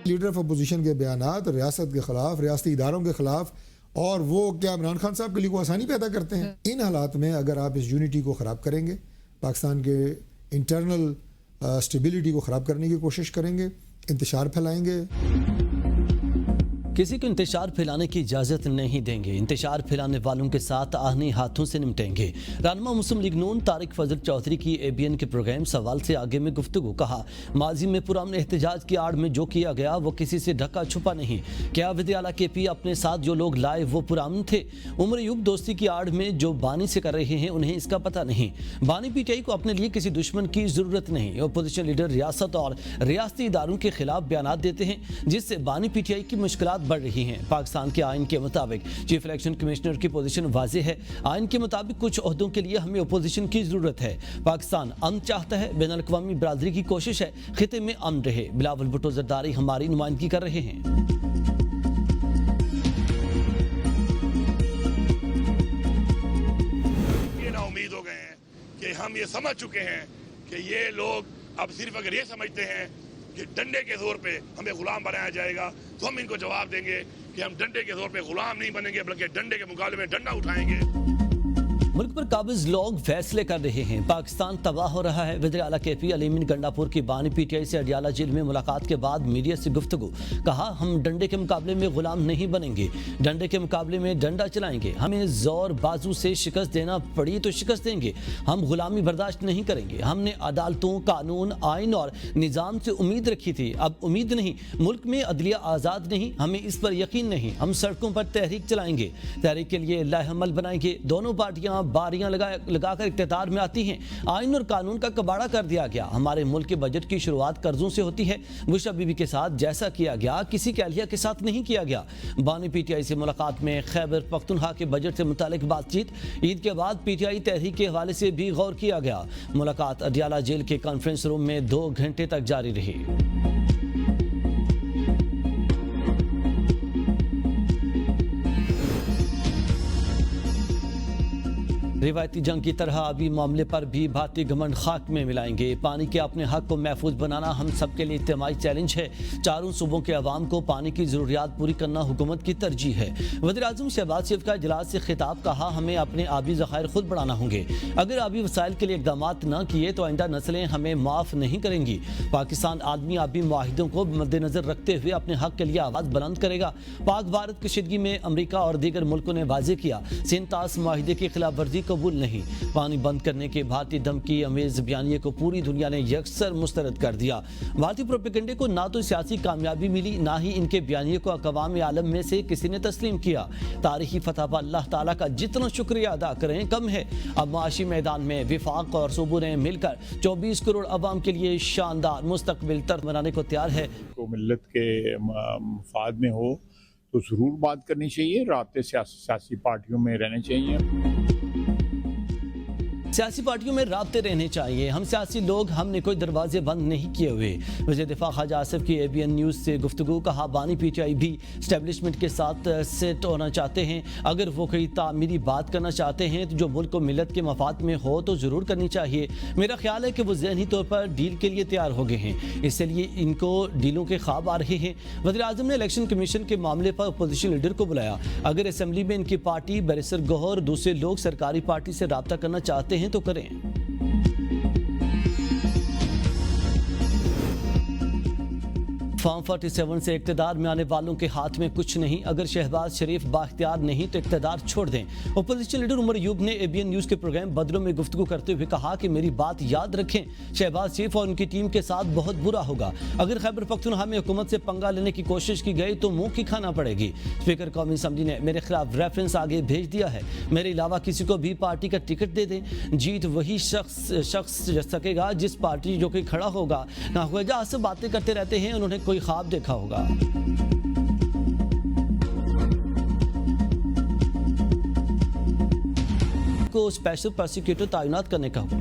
Leader of opposition کے بیانات ریاست کے خلاف، ریاستی اداروں کے خلاف، اور وہ کیا عمران خان صاحب کے لیے کوئی آسانی پیدا کرتے ہیں؟ ان حالات میں اگر آپ اس یونٹی کو خراب کریں گے، پاکستان کے انٹرنل اسٹیبلٹی کو خراب کرنے کی کوشش کریں گے، انتشار پھیلائیں گے، کسی کو انتشار پھیلانے کی اجازت نہیں دیں گے، انتشار پھیلانے والوں کے ساتھ آہنی ہاتھوں سے نمٹیں گے۔ رہنما مسلم لیگ نون طارق فضل چودھری کی اے بی این کے پروگرام سوال سے آگے میں گفتگو، کہا ماضی میں پرامن احتجاج کی آڑ میں جو کیا گیا وہ کسی سے ڈھکا چھپا نہیں۔ کیا وزیر اعلیٰ کے پی اپنے ساتھ جو لوگ لائے وہ پرامن تھے؟ عمر ایوب دوستی کی آڑ میں جو بانی سے کر رہے ہیں انہیں اس کا پتہ نہیں۔ بانی پی ٹی آئی کو اپنے لیے کسی دشمن کی ضرورت نہیں۔ اپوزیشن لیڈر ریاست اور ریاستی اداروں کے خلاف بیانات دیتے ہیں جس سے بانی پی ٹی آئی کی مشکلات بڑھ رہی ہیں۔ پاکستان کے آئین کے مطابق چیف الیکشن کمشنر کی پوزیشن واضح ہے۔ آئین کے مطابق کچھ عہدوں کے لیے ہمیں اپوزیشن کی ضرورت ہے۔ پاکستان امن چاہتا ہے، بین الاقوامی برادری کی کوشش ہے خطے میں امن رہے۔ بلاول بھٹو زرداری ہماری نمائندگی کر رہے ہیں۔ یہ نا امید ہو گئے ہیں کہ ہم یہ سمجھ چکے ہیں کہ یہ لوگ اب صرف اگر یہ سمجھتے ہیں کہ ڈنڈے کے زور پہ ہمیں غلام بنایا جائے گا تو ہم ان کو جواب دیں گے کہ ہم ڈنڈے کے زور پہ غلام نہیں بنیں گے بلکہ ڈنڈے کے مقابلے میں ڈنڈا اٹھائیں گے۔ ملک پر قابض لوگ فیصلے کر رہے ہیں، پاکستان تباہ ہو رہا ہے۔ وزیر اعلیٰ کے پی علی گنڈاپور کی بانی پی ٹی آئی سے اڈیالہ جیل میں ملاقات کے بعد میڈیا سے گفتگو، کہا ہم ڈنڈے کے مقابلے میں غلام نہیں بنیں گے، ڈنڈے کے مقابلے میں ڈنڈا چلائیں گے، ہمیں زور بازو سے شکست دینا پڑی تو شکست دیں گے، ہم غلامی برداشت نہیں کریں گے۔ ہم نے عدالتوں، قانون، آئین اور نظام سے امید رکھی تھی، اب امید نہیں، ملک میں عدلیہ آزاد نہیں، ہمیں اس پر یقین نہیں، ہم سڑکوں پر تحریک چلائیں گے، تحریک کے لیے لائحہ عمل بنائیں گے۔ دونوں پارٹیاں باریاں لگا کر اقتدار میں آتی ہیں، آئین اور قانون کا کباڑہ کر دیا گیا۔ ہمارے ملک کے بجٹ کی شروعات قرضوں سے ہوتی ہے، بشرا بی بی کے ساتھ جیسا کیا گیا کسی کے اہلیہ کے ساتھ نہیں کیا گیا۔ بانی پی ٹی آئی سے ملاقات میں خیبر پختونخوا کے بجٹ سے متعلق بات چیت، عید کے بعد پی ٹی آئی تحریک کے حوالے سے بھی غور کیا گیا۔ ملاقات اڈیالہ جیل کے کانفرنس روم میں 2 گھنٹے تک جاری رہی۔ روایتی جنگ کی طرح ابھی معاملے پر بھی بھارتی گورنمنٹ خاک میں ملائیں گے۔ پانی کے اپنے حق کو محفوظ بنانا ہم سب کے لیے اجتماعی چیلنج ہے۔ چاروں صوبوں کے عوام کو پانی کی ضروریات پوری کرنا حکومت کی ترجیح ہے۔ وزیر اعظم شہباز شریف کا اجلاس سے خطاب، کہا ہمیں اپنے آبی ذخائر خود بڑھانا ہوں گے، اگر آبی وسائل کے لیے اقدامات نہ کیے تو آئندہ نسلیں ہمیں معاف نہیں کریں گی۔ پاکستان عالمی آبی معاہدوں کو مد نظر رکھتے ہوئے اپنے حق کے لیے آواز بلند کرے گا۔ پاک بھارت کشیدگی میں امریکہ اور دیگر ملکوں نے واضح کیا، سینتاس معاہدے کی خلاف ورزی قبول نہیں۔ پانی بند کرنے کے بھارتی دھمکی امیز بیانیے کو پوری دنیا نے یکسر مسترد کر دیا۔ بھارتی پروپیگنڈے کو نہ تو سیاسی کامیابی ملی، نہ ہی ان کے بیانیے کو اقوام عالم میں سے کسی نے تسلیم کیا۔ تاریخی فتح پر اللہ تعالیٰ کا جتنا شکریہ ادا کریں کم ہے۔ اب معاشی میدان میں وفاق اور صوبوں نے مل کر 24 کروڑ عوام کے لیے شاندار مستقبل طرز بنانے کو تیار ہے۔ کو ملت کے مفاد میں ہو تو ضرور بات کرنی چاہیے، رابطے سیاسی پارٹیوں میں رہنے چاہیے۔ سیاسی پارٹیوں میں رابطے رہنے چاہیے، ہم سیاسی لوگ، ہم نے کوئی دروازے بند نہیں کیے ہوئے۔ وزیر دفاع خواجہ آصف کی اے بی این نیوز سے گفتگو، کہا بانی پی ٹی آئی بھی اسٹیبلشمنٹ کے ساتھ سیٹ ہونا چاہتے ہیں، اگر وہ کوئی تعمیری بات کرنا چاہتے ہیں تو جو ملک کو ملت کے مفاد میں ہو تو ضرور کرنی چاہیے۔ میرا خیال ہے کہ وہ ذہنی طور پر ڈیل کے لیے تیار ہو گئے ہیں، اس لیے ان کو ڈیلوں کے خواب آ رہے ہیں۔ وزیر اعظم نے الیکشن کمیشن کے معاملے پر اپوزیشن لیڈر کو بلایا، اگر اسمبلی میں ان کی پارٹی، بیرسٹر گوہر، دوسرے لوگ سرکاری پارٹی سے رابطہ کرنا چاہتے ہیں تو کریں۔ فارم 47 سے اقتدار میں آنے والوں کے ہاتھ میں کچھ نہیں، اگر شہباز شریف بااختیار نہیں تو اقتدار چھوڑ دیں۔ اپوزیشن لیڈر عمر ایوب نے اے بی این نیوز کے پروگرام بدروں میں گفتگو کرتے ہوئے کہا کہ میری بات یاد رکھیں، شہباز شریف اور ان کی ٹیم کے ساتھ بہت برا ہوگا، اگر خیبر پختونخوا میں حکومت سے پنگا لینے کی کوشش کی گئی تو منہ کی کھانا پڑے گی۔ اسپیکر قومی اسمبلی نے میرے خلاف ریفرنس آگے بھیج دیا ہے، میرے علاوہ کسی کو بھی پارٹی کا ٹکٹ دے دیں، جیت وہی شخص سکے گا جس پارٹی جو کہ کھڑا ہوگا۔ خواجہ آصف باتیں کرتے رہتے ہیں، انہوں نے کوئی خواب دیکھا ہوگا۔ کو اسپیشل پروسیکیوٹر تعینات کرنے کا حکم۔